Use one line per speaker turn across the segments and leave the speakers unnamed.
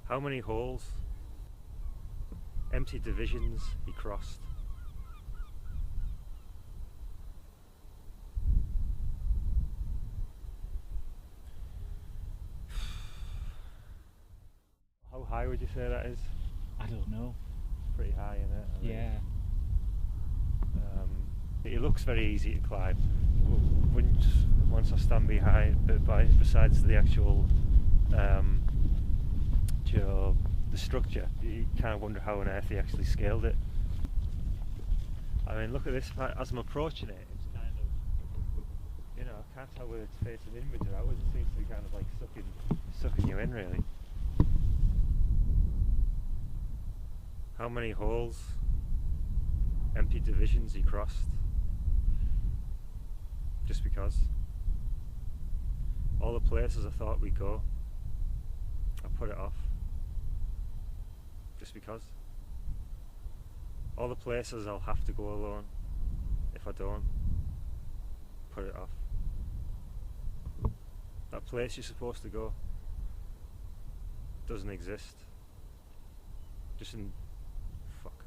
How many holes, empty divisions he crossed. How high would you say that is?
I don't know.
Pretty high, isn't it? I mean,
Yeah.
it looks very easy to climb. Once I stand besides the actual, the structure, you kind of wonder how on earth he actually scaled it. I mean, look at this. As I'm approaching it, it's kind of, I can't tell whether it's facing inwards or outwards. It seems to be kind of like sucking you in, really. How many holes, empty divisions he crossed, just because. All the places I thought we'd go, I put it off, just because. All the places I'll have to go alone, if I don't, put it off. That place you're supposed to go doesn't exist. Just in fuck.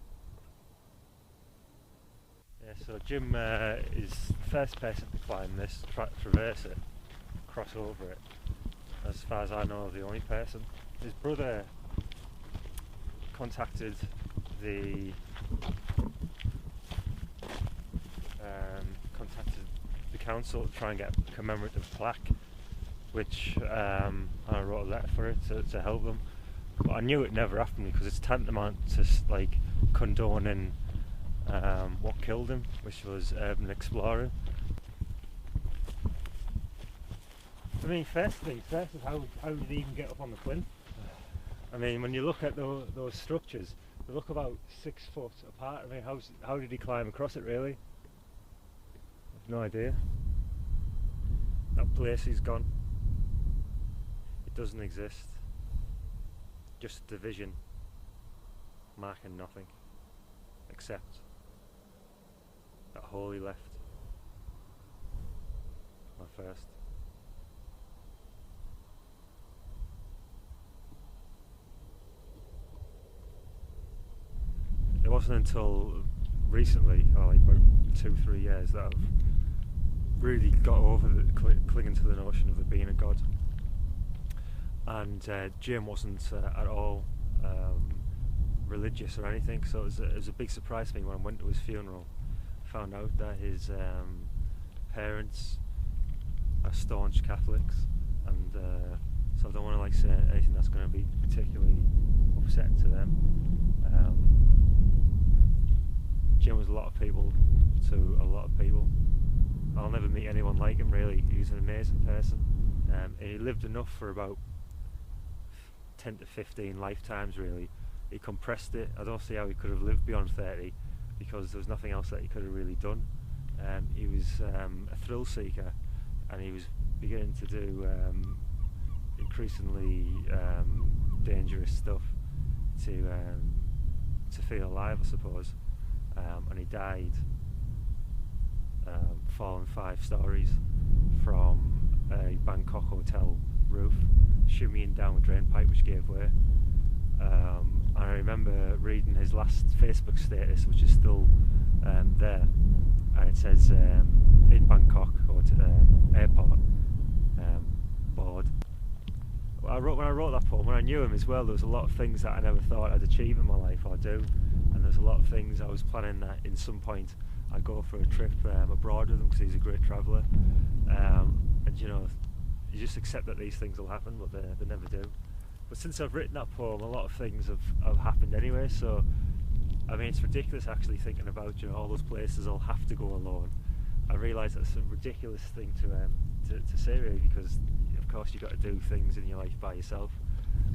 Yeah, so Jim is the first person to climb this, traverse it, cross over it. As far as I know, the only person. His brother contacted the council to try and get a commemorative plaque, which I wrote a letter for it to help them. But I knew it never happened because it's tantamount to like condoning what killed him, which was Urban+Exploration. I mean, first things first is how did he even get up on the plinth? I mean, when you look at those structures, they look about 6 foot apart. I mean, how did he climb across it, really? I've no idea. That place he's gone. It doesn't exist. Just a division marking nothing except that hole he left. My first. It wasn't until recently, or like about 2-3 years, that I've really got over clinging to the notion of there being a God. And Jim wasn't at all religious or anything, so it was a big surprise to me when I went to his funeral. Found out that his parents are staunch Catholics, and so I don't want to like say anything that's going to be particularly upsetting to them. Jim was a lot of people to a lot of people. I'll never meet anyone like him, really. He was an amazing person. He lived enough for about 10 to 15 lifetimes, really. He compressed it. I don't see how he could have lived beyond 30 because there was nothing else that he could have really done. He was a thrill seeker, and he was beginning to do increasingly dangerous stuff to feel alive, I suppose. And he died falling 5 stories from a Bangkok hotel roof, shimmying down a drain pipe which gave way. And I remember reading his last Facebook status, which is still there, and it says in Bangkok airport board. When I wrote that poem, when I knew him as well, there was a lot of things that I never thought I'd achieve in my life or do, and there's a lot of things I was planning that in some point I'd go for a trip abroad with him because he's a great traveller, and you just accept that these things will happen, but they never do. But since I've written that poem, a lot of things have happened anyway, so I mean, it's ridiculous actually thinking about all those places I'll have to go alone. I realise that's a ridiculous thing to say, really, because of course you've got to do things in your life by yourself.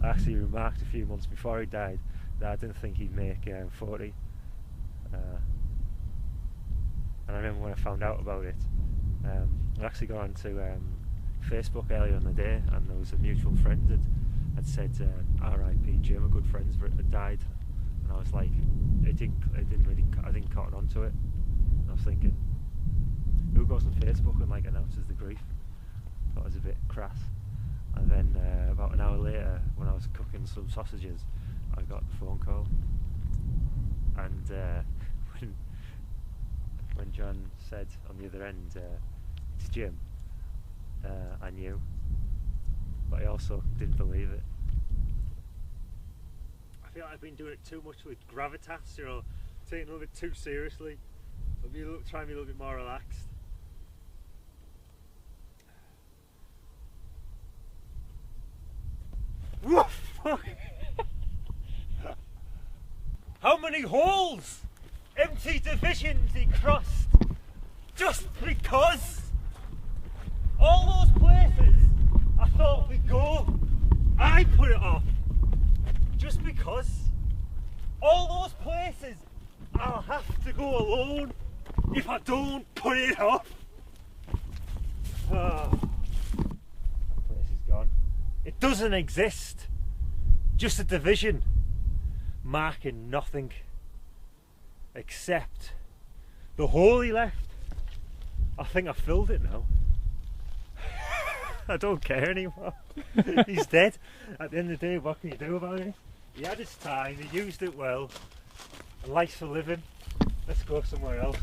I actually remarked a few months before he died that I didn't think he'd make 40. And I remember when I found out about it, I actually got onto Facebook earlier in the day, and there was a mutual friend that had said R.I.P. Jim, a good friend had died, and I was like, I didn't cotton onto it. And I was thinking, who goes on Facebook and like announces the grief? I thought it was a bit crass, And then about an hour later, when I was cooking some sausages, I got the phone call. And when John said on the other end, it's Jim, I knew, but I also didn't believe it. I feel like I've been doing it too much with gravitas, you know, taking it a little bit too seriously. I'll be trying to be a little bit more relaxed. Woof! How many holes, empty divisions he crossed, just because all those places I thought we'd go, I put it off. Just because all those places I'll have to go alone if I don't put it off. That place is gone. It doesn't exist. Just a division marking nothing except the hole he left. I think I filled it now. I don't care anymore. He's dead. At the end of the day, what can you do about it? He had his time, he used it well, and life's for living. Let's go somewhere else.